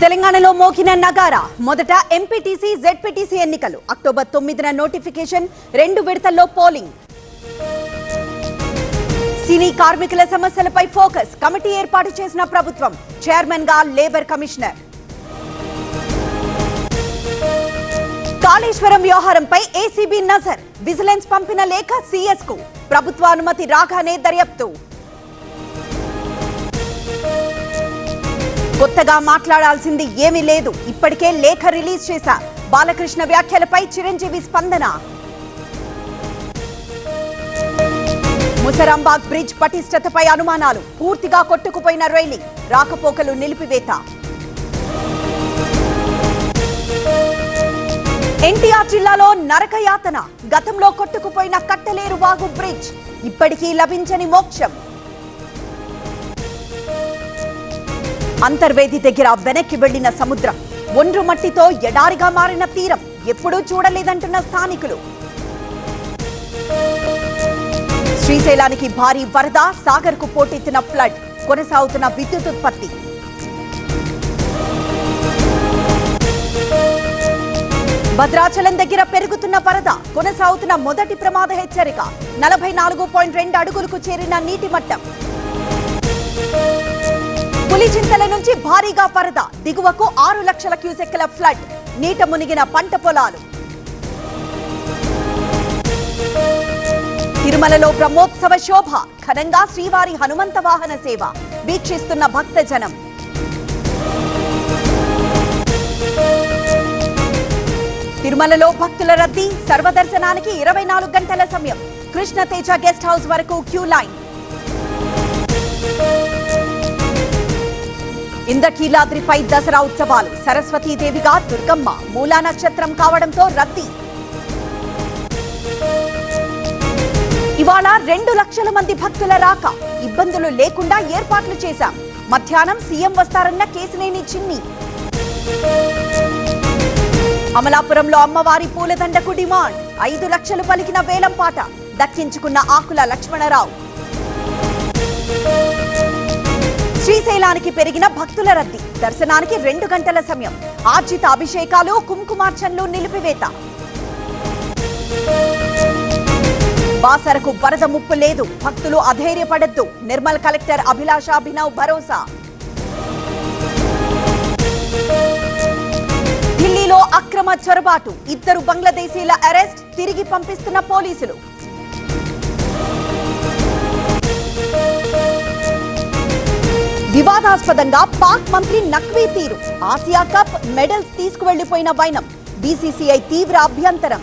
తెలంగాణలో మోగిన నగారా మొదట MPTC ZPTC ఎన్నికలు అక్టోబర్ 9న నోటిఫికేషన్ 2 విడతల్లో పోలింగ్ సినీ కార్మికుల సమస్యలపై ఫోకస్ కమిటీ ఏర్పాటు చేసిన ప్రభుత్వం చైర్మన్ గా లేబర్ కమిషనర్ కాళేశ్వరం వ్యవహారంపై ఏసీబీ నజర్ విజిలెన్స్ పంపిన లేఖ సీఎస్ కు ప్రభుత్వ అనుమతి రాగానే దర్యాప్తు కొత్తగా మాట్లాడాల్సింది ఏమీ లేదు ఇప్పటికే లేఖ రిలీజ్ చేశా బాలకృష్ణ వ్యాఖ్యలపై చిరంజీవి స్పందన ముసరాంబాగ్ బ్రిడ్జ్ పటిష్టతపై అనుమానాలు పూర్తిగా కొట్టుకుపోయిన రైలింగ్ రాకపోకలు నిలిపివేత ఎన్టీఆర్ జిల్లాలో నరకయాతన గతంలో కొట్టుకుపోయిన కట్టలేరు వాగు బ్రిడ్జ్ ఇప్పటికీ లభించని మోక్షం అంతర్వేది దగ్గర వెనక్కి వెళ్లిన సముద్రం ఒండ్రు మట్టితో ఎడారిగా మారిన తీరం ఎప్పుడూ చూడలేదంటున్న స్థానికులు శ్రీశైలానికి భారీ వరద సాగర్ కు పోటెత్తిన ఫ్లడ్ కొనసాగుతున్న విద్యుత్ ఉత్పత్తి భద్రాచలం దగ్గర పెరుగుతున్న వరద కొనసాగుతున్న మొదటి ప్రమాద హెచ్చరిక 44.2 అడుగులకు చేరిన నీటి మట్టం పులిచింతల నుంచి భారీగా వరద దిగువకు 6 లక్షల క్యూసెక్కుల ఫ్లడ్ నీట మునిగిన పంట పొలాలు తిరుమలలో బ్రహ్మోత్సవ శోభ ఘనంగా శ్రీవారి హనుమంత వాహన సేవ వీక్షిస్తున్న భక్తజనం తిరుమలలో భక్తుల రద్దీ సర్వదర్శనానికి 24 గంటల సమయం కృష్ణతేజ గెస్ట్ హౌస్ వరకు క్యూ లైన్ ఇంద్రకీలాద్రిపై దసరా ఉత్సవాలు సరస్వతీదేవిగా దుర్గమ్మ మూలా నక్షత్రం కావడంతో రద్దీ ఇవాళ 2 లక్షల మంది భక్తుల రాక ఇబ్బందులు లేకుండా ఏర్పాట్లు చేశాం మధ్యాహ్నం సీఎం వస్తారన్న కేసినేని చిన్ని అమలాపురంలో అమ్మవారి పూలదండకు డిమాండ్ 5 లక్షలు పలికిన వేలంపాట దక్కించుకున్న ఆకుల లక్ష్మణరావు శ్రీశైలానికి పెరిగిన భక్తుల రద్దీ దర్శనానికి 2 గంటల సమయం ఆర్జిత అభిషేకాలు కుంకుమార్చనలు నిలిపివేత బాసరకు వరద ముప్పు లేదు భక్తులు అధైర్యపడద్దు నిర్మల్ కలెక్టర్ అభిలాషాభినవ్ భరోసా ఢిల్లీలో అక్రమ చొరబాటు 2 బంగ్లాదేశీల అరెస్ట్ తిరిగి పంపిస్తున్న పోలీసులు వివాదాస్పదంగా పాక్ మంత్రి నఖ్వీ తీరు ఆసియా కప్ మెడల్స్ తీసుకువెళ్లిపోయిన వైనం బీసీసీఐ తీవ్ర అభ్యంతరం